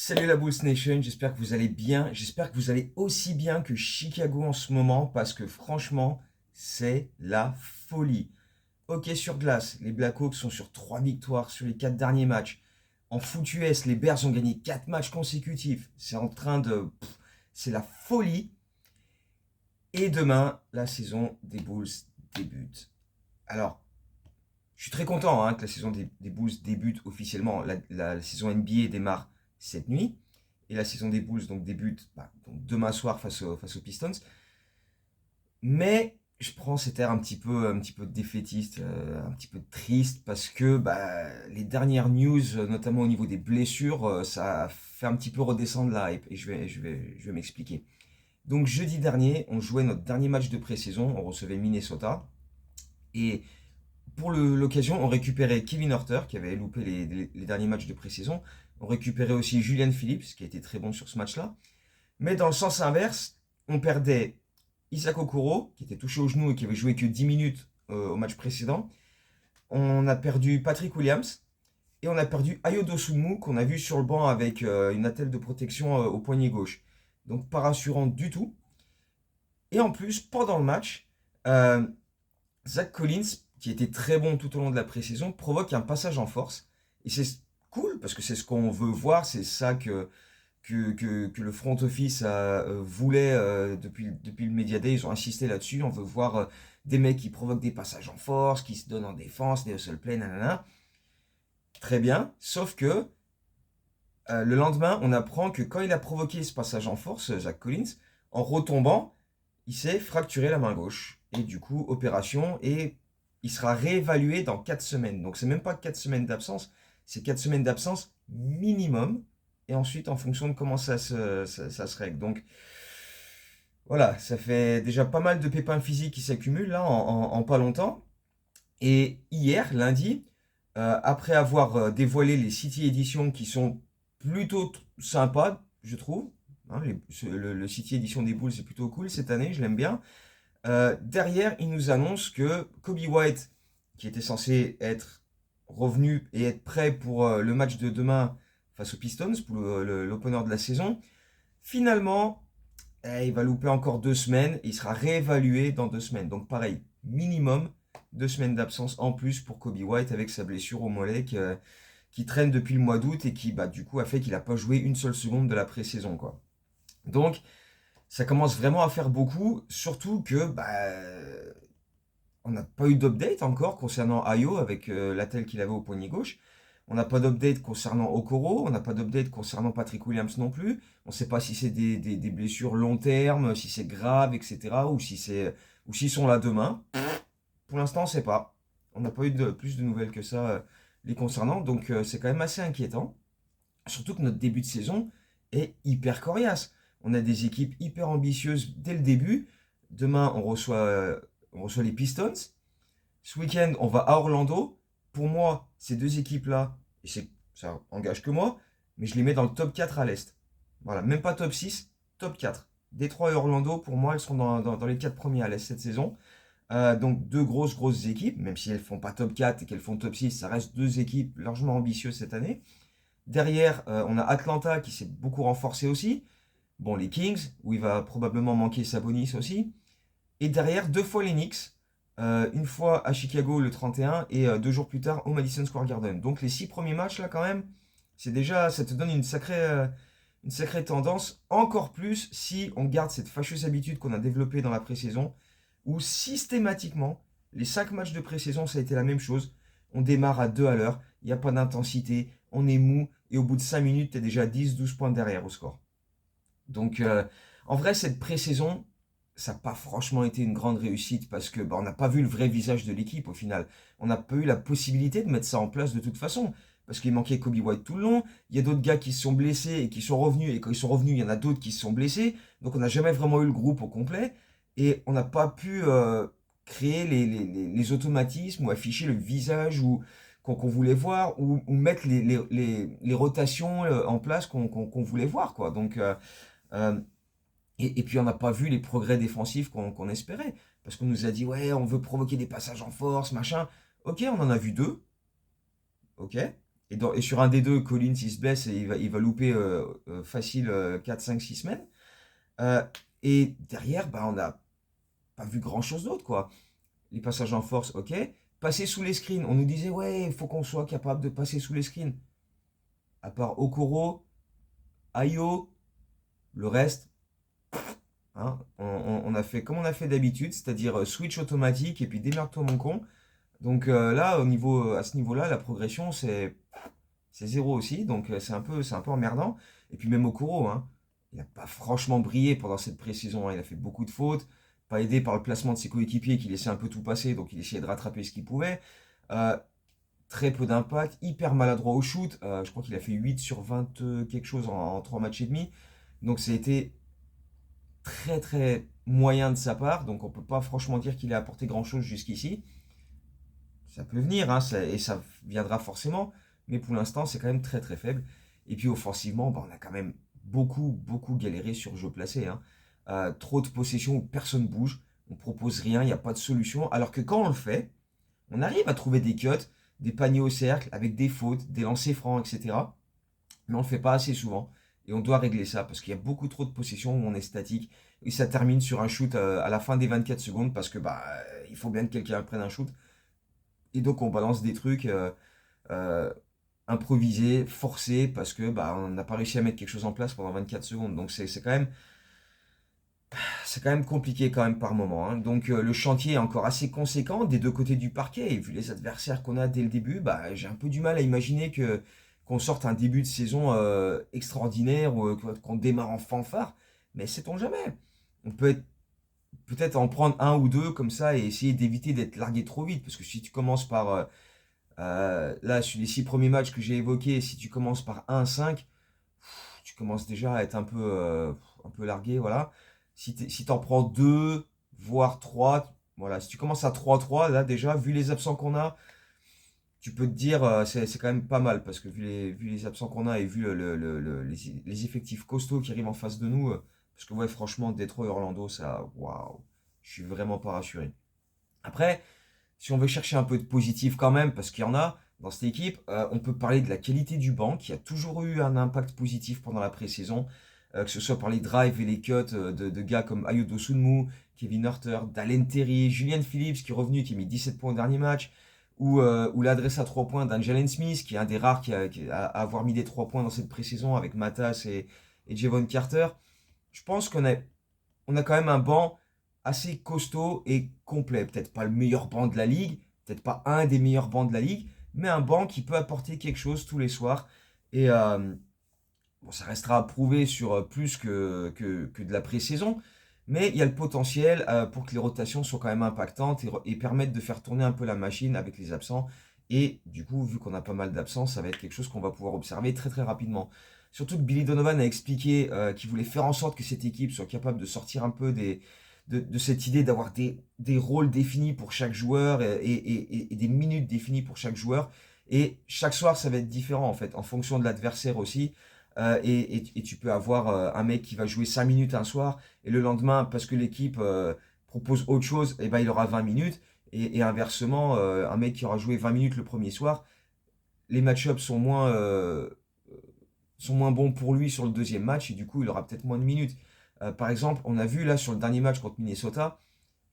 Salut la Bulls Nation, j'espère que vous allez bien. J'espère que vous allez aussi bien que Chicago en ce moment parce que franchement, c'est la folie. Ok sur glace, les Blackhawks sont sur 3 victoires sur les 4 derniers matchs. En foot US, les Bears ont gagné 4 matchs consécutifs. C'est en train de... c'est la folie. Et demain, la saison des Bulls débute. Alors, je suis très content que la saison des Bulls débute officiellement. La saison NBA démarre cette nuit. Et la saison des Bulls donc, débute donc demain soir face aux Pistons. Mais je prends cet air un petit peu défaitiste, un petit peu triste, parce que les dernières news, notamment au niveau des blessures, ça fait un petit peu redescendre la hype. Et je vais m'expliquer. Donc jeudi dernier, on jouait notre dernier match de pré-saison, on recevait Minnesota. Et pour l'occasion, on récupérait Kevin Huerter, qui avait loupé les derniers matchs de pré-saison. On récupérait aussi Julian Phillips, qui a été très bon sur ce match-là. Mais dans le sens inverse, on perdait Isaac Okoro, qui était touché au genou et qui avait joué que 10 minutes au match précédent. On a perdu Patrick Williams. Et on a perdu Ayo Dosunmu, qu'on a vu sur le banc avec une attelle de protection au poignet gauche. Donc pas rassurant du tout. Et en plus, pendant le match, euh, Zach Collins, qui était très bon tout au long de la pré-saison, provoque un passage en force. Et c'est cool, parce que c'est ce qu'on veut voir, c'est ça que le front office voulait depuis le Media Day. Ils ont insisté là-dessus. On veut voir des mecs qui provoquent des passages en force, qui se donnent en défense, des hustle plays, nanana. Très bien, sauf que le lendemain, on apprend que quand il a provoqué ce passage en force, Zach Collins, en retombant, il s'est fracturé la main gauche. Et du coup, opération, et il sera réévalué dans 4 semaines. Donc c'est même pas 4 semaines d'absence, c'est 4 semaines d'absence minimum. Et ensuite, en fonction de comment ça se règle. Donc voilà, ça fait déjà pas mal de pépins physiques qui s'accumulent là en pas longtemps. Et hier, lundi, après avoir dévoilé les City Edition qui sont plutôt sympas, je trouve, le City Edition des Bulls c'est plutôt cool cette année, je l'aime bien. Derrière, il nous annonce que Kobe White, qui était censé être revenu et être prêt pour le match de demain face aux Pistons, pour l'opener de la saison, finalement, il va louper encore 2 semaines et il sera réévalué dans 2 semaines. Donc pareil, minimum 2 semaines d'absence en plus pour Kobe White avec sa blessure au mollet qui traîne depuis le mois d'août et qui du coup a fait qu'il n'a pas joué une seule seconde de la pré-saison, quoi. Donc ça commence vraiment à faire beaucoup, surtout que on n'a pas eu d'update encore concernant Ayo avec l'attelle qu'il avait au poignet gauche. On n'a pas d'update concernant Okoro, on n'a pas d'update concernant Patrick Williams non plus. On ne sait pas si c'est des blessures long terme, si c'est grave, etc. Ou s'ils sont là demain. Pour l'instant, on ne sait pas. On n'a pas eu plus de nouvelles que ça les concernant, donc c'est quand même assez inquiétant. Surtout que notre début de saison est hyper coriace. On a des équipes hyper ambitieuses dès le début. Demain, on reçoit les Pistons. Ce week-end, on va à Orlando. Pour moi, ces deux équipes-là, et ça engage que moi, mais je les mets dans le top 4 à l'Est. Voilà, même pas top 6, top 4. Détroit et Orlando, pour moi, elles seront dans les 4 premiers à l'Est cette saison. Donc deux grosses équipes, même si elles font pas top 4 et qu'elles font top 6, ça reste deux équipes largement ambitieuses cette année. Derrière, on a Atlanta qui s'est beaucoup renforcé aussi. Bon, les Kings, où il va probablement manquer Sabonis aussi. Et derrière, deux fois les Knicks. Une fois à Chicago le 31 et 2 jours plus tard au Madison Square Garden. Donc les 6 premiers matchs là quand même, c'est déjà, ça te donne une sacrée tendance. Encore plus si on garde cette fâcheuse habitude qu'on a développée dans la pré-saison, où systématiquement, les 5 matchs de pré-saison, ça a été la même chose. On démarre à 2 à l'heure, il n'y a pas d'intensité, on est mou, et au bout de 5 minutes, tu es déjà 10-12 points derrière au score. Donc, en vrai, cette pré-saison, ça n'a pas franchement été une grande réussite parce que on n'a pas vu le vrai visage de l'équipe au final. On n'a pas eu la possibilité de mettre ça en place de toute façon. Parce qu'il manquait Kobe White tout le long. Il y a d'autres gars qui se sont blessés et qui sont revenus. Et quand ils sont revenus, il y en a d'autres qui se sont blessés. Donc on n'a jamais vraiment eu le groupe au complet. Et on n'a pas pu créer les automatismes ou afficher le visage qu'on voulait voir ou mettre les rotations en place qu'on voulait voir, quoi. Donc, euh, et puis on n'a pas vu les progrès défensifs qu'on espérait. Parce qu'on nous a dit, ouais, on veut provoquer des passages en force, machin. Ok, on en a vu deux. Ok. Et sur un des deux, Collins, il se blesse et il va louper facile 4, 5, 6 semaines. Euh, et derrière, bah, on n'a pas vu grand-chose d'autre, quoi. Les passages en force, ok. Passer sous les screens, on nous disait, ouais, il faut qu'on soit capable de passer sous les screens. À part Okoro, Ayo, le reste, hein, on a fait comme on a fait d'habitude, c'est-à-dire switch automatique et puis démarre-toi mon con. Donc là, à ce niveau-là, la progression, c'est zéro aussi, donc c'est un peu emmerdant. Et puis même Okoro, hein, il n'a pas franchement brillé pendant cette pré-saison, hein. Il a fait beaucoup de fautes, pas aidé par le placement de ses coéquipiers qui laissaient un peu tout passer, donc il essayait de rattraper ce qu'il pouvait. Euh, Très peu d'impact, hyper maladroit au shoot. Je crois qu'il a fait 8 sur 20 quelque chose en 3 matchs et demi. Donc ça a été très très moyen de sa part, donc on peut pas franchement dire qu'il a apporté grand-chose jusqu'ici. Ça peut venir, hein, et ça viendra forcément, mais pour l'instant, c'est quand même très très faible. Et puis offensivement, bah, on a quand même beaucoup beaucoup galéré sur jeu placé, hein. Trop de possessions où personne bouge, on propose rien, il n'y a pas de solution. Alors que quand on le fait, on arrive à trouver des cuts, des paniers au cercle avec des fautes, des lancers francs, etc. Mais on ne le fait pas assez souvent. Et on doit régler ça parce qu'il y a beaucoup trop de possessions où on est statique. Et ça termine sur un shoot à la fin des 24 secondes parce que bah, il faut bien que quelqu'un prenne un shoot. Et donc on balance des trucs euh, improvisés, forcés, parce que bah, on n'a pas réussi à mettre quelque chose en place pendant 24 secondes. Donc c'est quand même compliqué quand même par moment, hein. Donc le chantier est encore assez conséquent des deux côtés du parquet. Et vu les adversaires qu'on a dès le début, bah, j'ai un peu du mal à imaginer qu'on sorte un début de saison extraordinaire ou qu'on démarre en fanfare. Mais sait-on jamais. On peut peut-être en prendre un ou deux comme ça et essayer d'éviter d'être largué trop vite. Parce que si tu commences par là, sur les 6 premiers matchs que j'ai évoqués, si tu commences par 1-5, tu commences déjà à être un peu largué, voilà. Si t'en prends 2, voire 3, voilà. Si tu commences à 3-3, là déjà, vu les absents qu'on a, tu peux te dire, c'est quand même pas mal, parce que vu les absents qu'on a et vu les effectifs costauds qui arrivent en face de nous, parce que ouais, franchement, Détroit et Orlando, ça, waouh, je suis vraiment pas rassuré. Après, si on veut chercher un peu de positif quand même, parce qu'il y en a dans cette équipe, on peut parler de la qualité du banc, qui a toujours eu un impact positif pendant la pré-saison, que ce soit par les drives et les cuts de gars comme Ayo Dosunmu, Kevin Huerter, Dalen Terry, Julian Phillips qui est revenu, qui a mis 17 points au dernier match, ou l'adresse à 3 points d'Angelen Smith, qui est un des rares à avoir mis des 3 points dans cette pré-saison avec Matas et Javon Carter. Je pense on a quand même un banc assez costaud et complet. Peut-être pas le meilleur banc de la ligue, peut-être pas un des meilleurs bancs de la ligue, mais un banc qui peut apporter quelque chose tous les soirs. Et bon, ça restera à prouver sur plus que de la pré-saison, mais il y a le potentiel pour que les rotations soient quand même impactantes et permettent de faire tourner un peu la machine avec les absents. Et du coup, vu qu'on a pas mal d'absents, ça va être quelque chose qu'on va pouvoir observer très très rapidement. Surtout que Billy Donovan a expliqué qu'il voulait faire en sorte que cette équipe soit capable de sortir un peu de cette idée d'avoir des rôles définis pour chaque joueur et des minutes définies pour chaque joueur. Et chaque soir, ça va être différent en fait, en fonction de l'adversaire aussi. Et tu peux avoir un mec qui va jouer 5 minutes un soir et le lendemain, parce que l'équipe propose autre chose, et ben, il aura 20 minutes. Et inversement, un mec qui aura joué 20 minutes le premier soir, les match-ups sont moins bons pour lui sur le deuxième match et du coup il aura peut-être moins de minutes. Par exemple, on a vu là sur le dernier match contre Minnesota,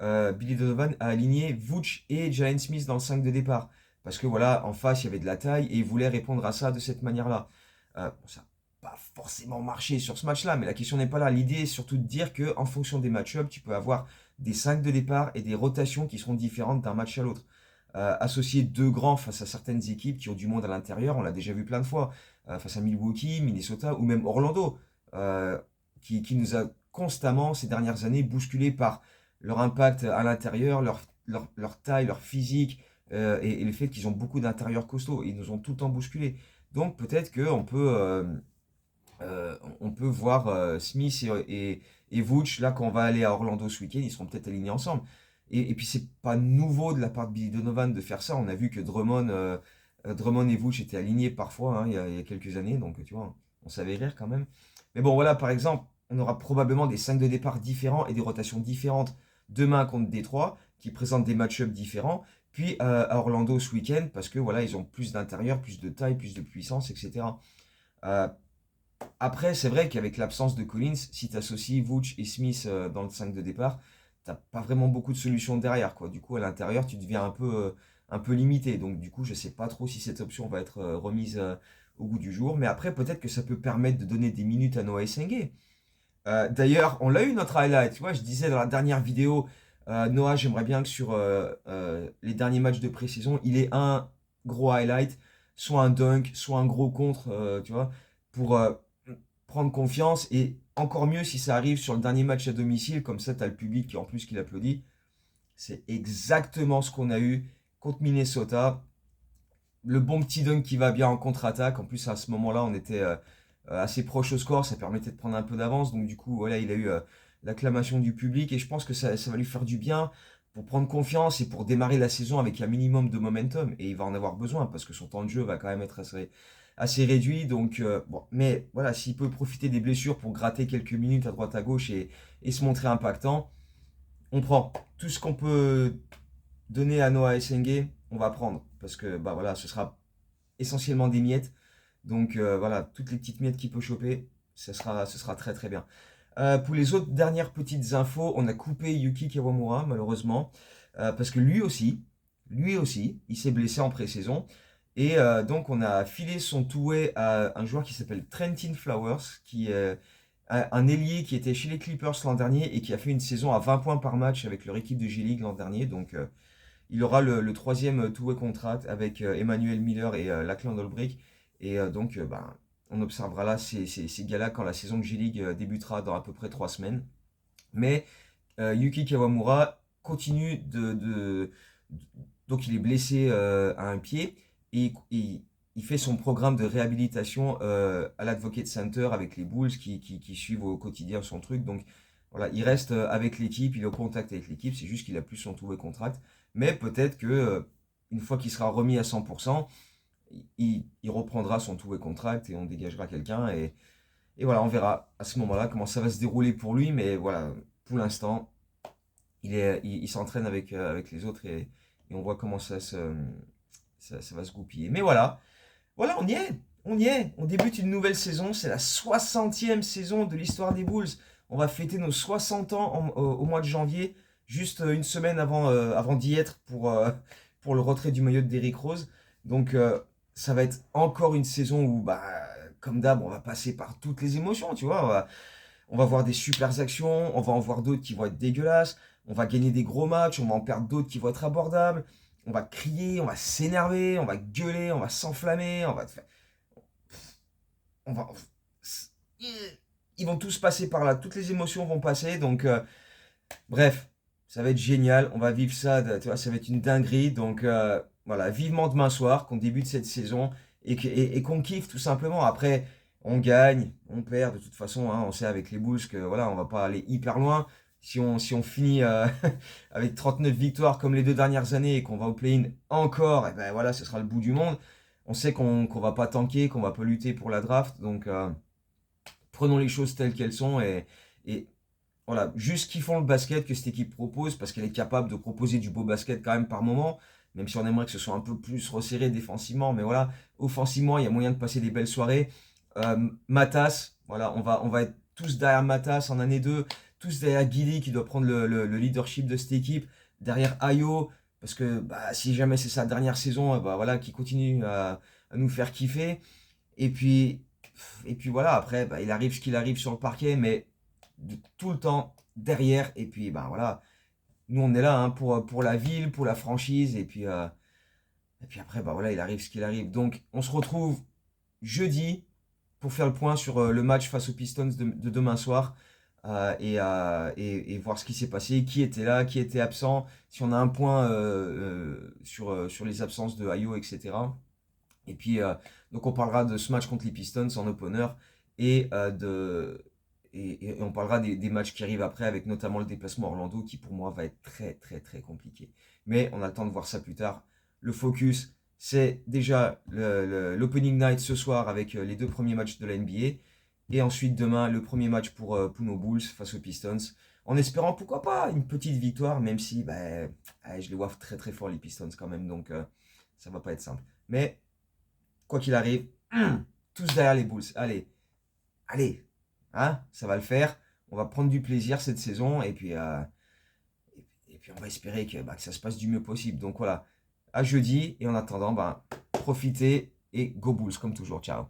Billy Donovan a aligné Vooch et Jalen Smith dans le 5 de départ. Parce que voilà, en face il y avait de la taille et il voulait répondre à ça de cette manière-là. Bon, ça n'a pas forcément marché sur ce match-là, mais la question n'est pas là. L'idée est surtout de dire que en fonction des match-ups, tu peux avoir des 5 de départ et des rotations qui seront différentes d'un match à l'autre. Associer deux grands face à certaines équipes qui ont du monde à l'intérieur, on l'a déjà vu plein de fois, face à Milwaukee, Minnesota ou même Orlando, euh, qui nous a constamment ces dernières années bousculé par leur impact à l'intérieur, leur taille, leur physique et le fait qu'ils ont beaucoup d'intérieurs costauds. Ils nous ont tout le temps bousculé. Donc peut-être qu'on peut voir Smith et Vooch, là, quand on va aller à Orlando ce week-end, ils seront peut-être alignés ensemble. Et puis, c'est pas nouveau de la part de Billy Donovan de faire ça. On a vu que Drummond et Vooch étaient alignés parfois, hein, il y a quelques années. Donc, tu vois, on savait rire quand même. Mais bon, voilà, par exemple, on aura probablement des 5 de départ différents et des rotations différentes demain contre Détroit, qui présentent des match-ups différents. Puis à Orlando ce week-end, parce que voilà, ils ont plus d'intérieur, plus de taille, plus de puissance, etc. Euh, Après, c'est vrai qu'avec l'absence de Collins, si tu associes Vooch et Smith dans le 5 de départ, t'as pas vraiment beaucoup de solutions derrière, quoi. Du coup, à l'intérieur, tu deviens un peu limité. Donc, du coup, je sais pas trop si cette option va être remise au goût du jour. Mais après, peut-être que ça peut permettre de donner des minutes à Noah Essengue. D'ailleurs, on l'a eu notre highlight. Tu vois, je disais dans la dernière vidéo, Noah, j'aimerais bien que sur les derniers matchs de pré-saison, il ait un gros highlight, soit un dunk, soit un gros contre, tu vois, pour prendre confiance. Et encore mieux si ça arrive sur le dernier match à domicile, comme ça, tu as le public qui en plus qui l'applaudit. C'est exactement ce qu'on a eu contre Minnesota. Le bon petit dunk qui va bien en contre-attaque. En plus, à ce moment-là, on était assez proche au score. Ça permettait de prendre un peu d'avance. Donc, du coup, voilà, il a eu l'acclamation du public. Et je pense que ça va lui faire du bien pour prendre confiance et pour démarrer la saison avec un minimum de momentum. Et il va en avoir besoin parce que son temps de jeu va quand même être assez réduit. Donc, bon, mais voilà, s'il peut profiter des blessures pour gratter quelques minutes à droite à gauche et se montrer impactant, on prend tout ce qu'on peut donner à Noah Essengue, on va prendre parce que bah voilà, ce sera essentiellement des miettes. Donc voilà, toutes les petites miettes qu'il peut choper, ce sera très très bien. Pour les autres dernières petites infos, on a coupé Yuki Kawamura malheureusement parce que lui aussi, il s'est blessé en pré-saison. Et donc on a filé son two-way à un joueur qui s'appelle Trentin Flowers, qui est un ailier qui était chez les Clippers l'an dernier et qui a fait une saison à 20 points par match avec leur équipe de G-League l'an dernier. Donc il aura le troisième two-way contract avec Emmanuel Miller et Lachlan Olbrich. Et donc, ben, on observera là ces gars-là quand la saison de G-League débutera dans à peu près 3 semaines. Mais Yuki Kawamura continue donc il est blessé à un pied et il fait son programme de réhabilitation à l'Advocate Center avec les Bulls qui suivent au quotidien son truc. Donc voilà, il reste avec l'équipe, il est au contact avec l'équipe, c'est juste qu'il a plus son two-way contract. Mais peut-être que une fois qu'il sera remis à 100%, il reprendra son two-way contract et on dégagera quelqu'un. Et voilà, on verra à ce moment-là comment ça va se dérouler pour lui. Mais voilà, pour l'instant, il s'entraîne avec les autres et on voit comment ça va se goupiller. Mais voilà, on y est. On y est. On débute une nouvelle saison. C'est la 60e saison de l'histoire des Bulls. On va fêter nos 60 ans au mois de janvier, juste une semaine avant d'y être pour le retrait du maillot de Derrick Rose. Donc, ça va être encore une saison où, bah, comme d'hab, on va passer par toutes les émotions, tu vois. On va voir des super actions, on va en voir d'autres qui vont être dégueulasses, on va gagner des gros matchs, on va en perdre d'autres qui vont être abordables, on va crier, on va s'énerver, on va gueuler, on va s'enflammer, on va, ils vont tous passer par là, toutes les émotions vont passer, donc bref, ça va être génial, on va vivre ça, tu vois, ça va être une dinguerie, donc voilà, vivement demain soir qu'on débute cette saison et qu'on kiffe tout simplement. Après, on gagne, on perd, de toute façon, hein, on sait avec les Bulls que voilà, on va pas aller hyper loin. Si on finit avec 39 victoires comme les 2 dernières années et qu'on va au play-in encore, et ben voilà, ce sera le bout du monde. On sait qu'on va pas tanker, qu'on va pas lutter pour la draft, donc prenons les choses telles qu'elles sont et voilà, juste kiffons le basket que cette équipe propose parce qu'elle est capable de proposer du beau basket quand même par moment, même si on aimerait que ce soit un peu plus resserré défensivement. Mais voilà, offensivement, il y a moyen de passer des belles soirées. Matas, voilà, on va être tous derrière Matas en année 2, tous derrière Guidi qui doit prendre le leadership de cette équipe, derrière Ayo, parce que bah, si jamais c'est sa dernière saison, bah, voilà, qui continue à nous faire kiffer. Et puis, et puis voilà, après, bah, il arrive ce qu'il arrive sur le parquet, mais tout le temps derrière. Et puis, ben voilà, nous on est là hein, pour la ville, pour la franchise. Et puis après, bah voilà, il arrive ce qu'il arrive. Donc, on se retrouve jeudi pour faire le point sur le match face aux Pistons de demain soir. Et voir ce qui s'est passé, qui était là, qui était absent, si on a un point sur les absences de Ayo, etc. Et puis, donc on parlera de ce match contre les Pistons en opener et, et on parlera des matchs qui arrivent après avec notamment le déplacement à Orlando qui pour moi va être très très très compliqué. Mais on a le temps de voir ça plus tard. Le focus, c'est déjà l'opening night ce soir avec les 2 premiers matchs de la NBA. Et ensuite, demain, le premier match pour nos Bulls face aux Pistons. En espérant, pourquoi pas, une petite victoire, même si je les vois très très fort, les Pistons quand même. Donc, ça va pas être simple. Mais, quoi qu'il arrive, tous derrière les Bulls. Allez, allez, hein, ça va le faire. On va prendre du plaisir cette saison. Et puis on va espérer que ça se passe du mieux possible. Donc voilà, à jeudi. Et en attendant, profitez et go Bulls comme toujours. Ciao.